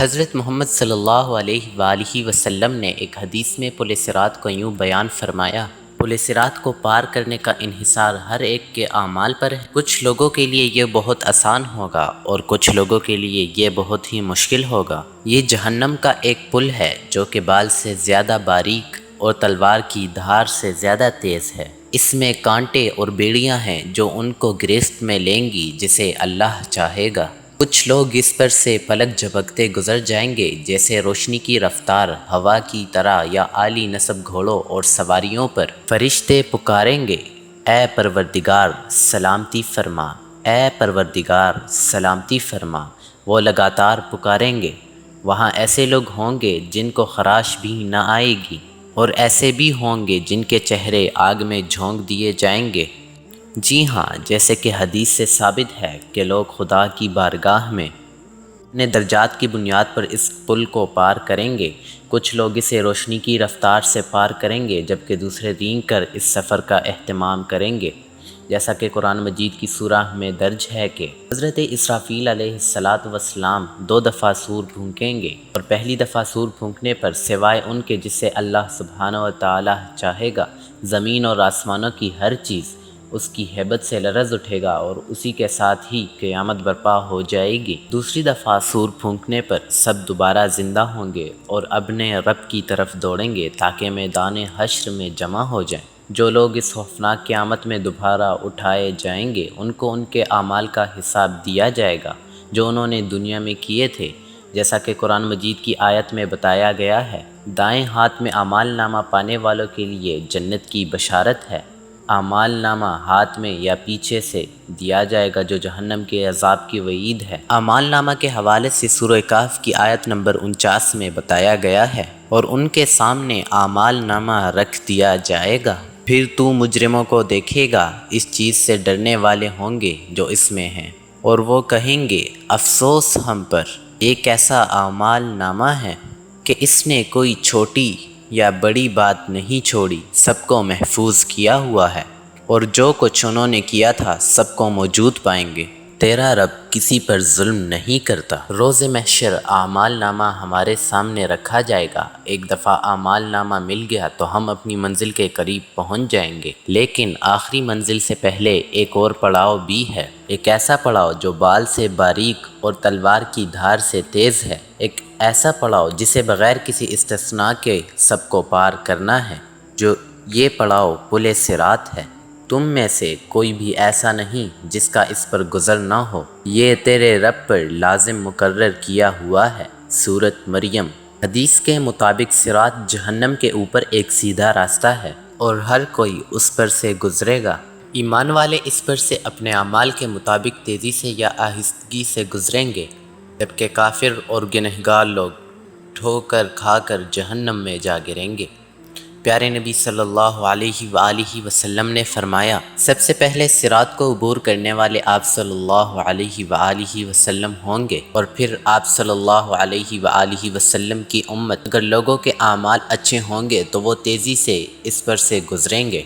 حضرت محمد صلی اللہ علیہ وآلہ وسلم نے ایک حدیث میں پل صراط کو یوں بیان فرمایا: پل صراط کو پار کرنے کا انحصار ہر ایک کے اعمال پر ہے۔ کچھ لوگوں کے لیے یہ بہت آسان ہوگا اور کچھ لوگوں کے لیے یہ بہت ہی مشکل ہوگا۔ یہ جہنم کا ایک پل ہے جو کہ بال سے زیادہ باریک اور تلوار کی دھار سے زیادہ تیز ہے۔ اس میں کانٹے اور بیڑیاں ہیں جو ان کو گرفت میں لیں گی جسے اللہ چاہے گا۔ کچھ لوگ اس پر سے پلک جھپکتے گزر جائیں گے جیسے روشنی کی رفتار ہوا کی طرح یا عالی نصب گھوڑوں اور سواریوں پر۔ فرشتے پکاریں گے: اے پروردگار سلامتی فرما، اے پروردگار سلامتی فرما۔ وہ لگاتار پکاریں گے۔ وہاں ایسے لوگ ہوں گے جن کو خراش بھی نہ آئے گی، اور ایسے بھی ہوں گے جن کے چہرے آگ میں جھونک دیے جائیں گے۔ جی ہاں، جیسے کہ حدیث سے ثابت ہے کہ لوگ خدا کی بارگاہ میں اپنے درجات کی بنیاد پر اس پل کو پار کریں گے۔ کچھ لوگ اسے روشنی کی رفتار سے پار کریں گے جبکہ دوسرے رینگ کر اس سفر کا اہتمام کریں گے، جیسا کہ قرآن مجید کی سورہ میں درج ہے کہ حضرت اسرافیل علیہ السلام 2 دفعہ سور پھونکیں گے، اور پہلی دفعہ سور پھونکنے پر سوائے ان کے جس سے اللہ سبحانہ و تعالی چاہے گا، زمین اور آسمانوں کی ہر چیز اس کی ہیبت سے لرز اٹھے گا اور اسی کے ساتھ ہی قیامت برپا ہو جائے گی۔ دوسری دفعہ سور پھونکنے پر سب دوبارہ زندہ ہوں گے اور اپنے رب کی طرف دوڑیں گے تاکہ میدان حشر میں جمع ہو جائیں۔ جو لوگ اس خوفناک قیامت میں دوبارہ اٹھائے جائیں گے ان کو ان کے اعمال کا حساب دیا جائے گا جو انہوں نے دنیا میں کیے تھے، جیسا کہ قرآن مجید کی آیت میں بتایا گیا ہے۔ دائیں ہاتھ میں اعمال نامہ پانے والوں کے لیے جنت کی بشارت ہے۔ اعمال نامہ ہاتھ میں یا پیچھے سے دیا جائے گا جو جہنم کے عذاب کی وعید ہے۔ اعمال نامہ کے حوالے سے سورہ کہف کی آیت نمبر 49 میں بتایا گیا ہے: اور ان کے سامنے اعمال نامہ رکھ دیا جائے گا، پھر تو مجرموں کو دیکھے گا، اس چیز سے ڈرنے والے ہوں گے جو اس میں ہیں، اور وہ کہیں گے: افسوس ہم پر، یہ کیسا اعمال نامہ ہے کہ اس نے کوئی چھوٹی یا بڑی بات نہیں چھوڑی، سب کو محفوظ کیا ہوا ہے، اور جو کچھ انہوں نے کیا تھا سب کو موجود پائیں گے۔ تیرا رب کسی پر ظلم نہیں کرتا۔ روز محشر اعمال نامہ ہمارے سامنے رکھا جائے گا۔ ایک دفعہ اعمال نامہ مل گیا تو ہم اپنی منزل کے قریب پہنچ جائیں گے، لیکن آخری منزل سے پہلے ایک اور پڑاؤ بھی ہے، ایک ایسا پڑاؤ جو بال سے باریک اور تلوار کی دھار سے تیز ہے، ایک ایسا پڑاؤ جسے بغیر کسی استثناء کے سب کو پار کرنا ہے، جو یہ پڑاؤ پل صراط ہے۔ تم میں سے کوئی بھی ایسا نہیں جس کا اس پر گزر نہ ہو، یہ تیرے رب پر لازم مقرر کیا ہوا ہے۔ سورۃ مریم۔ حدیث کے مطابق صراط جہنم کے اوپر ایک سیدھا راستہ ہے اور ہر کوئی اس پر سے گزرے گا۔ ایمان والے اس پر سے اپنے اعمال کے مطابق تیزی سے یا آہستگی سے گزریں گے، جبکہ کافر اور گنہگار لوگ ٹھوکر کھا کر جہنم میں جا گریں گے۔ پیارے نبی صلی اللہ علیہ وآلہ وسلم نے فرمایا: سب سے پہلے صراط کو عبور کرنے والے آپ صلی اللہ علیہ وآلہ وسلم ہوں گے، اور پھر آپ صلی اللہ علیہ وآلہ وسلم کی امت۔ اگر لوگوں کے اعمال اچھے ہوں گے تو وہ تیزی سے اس پر سے گزریں گے۔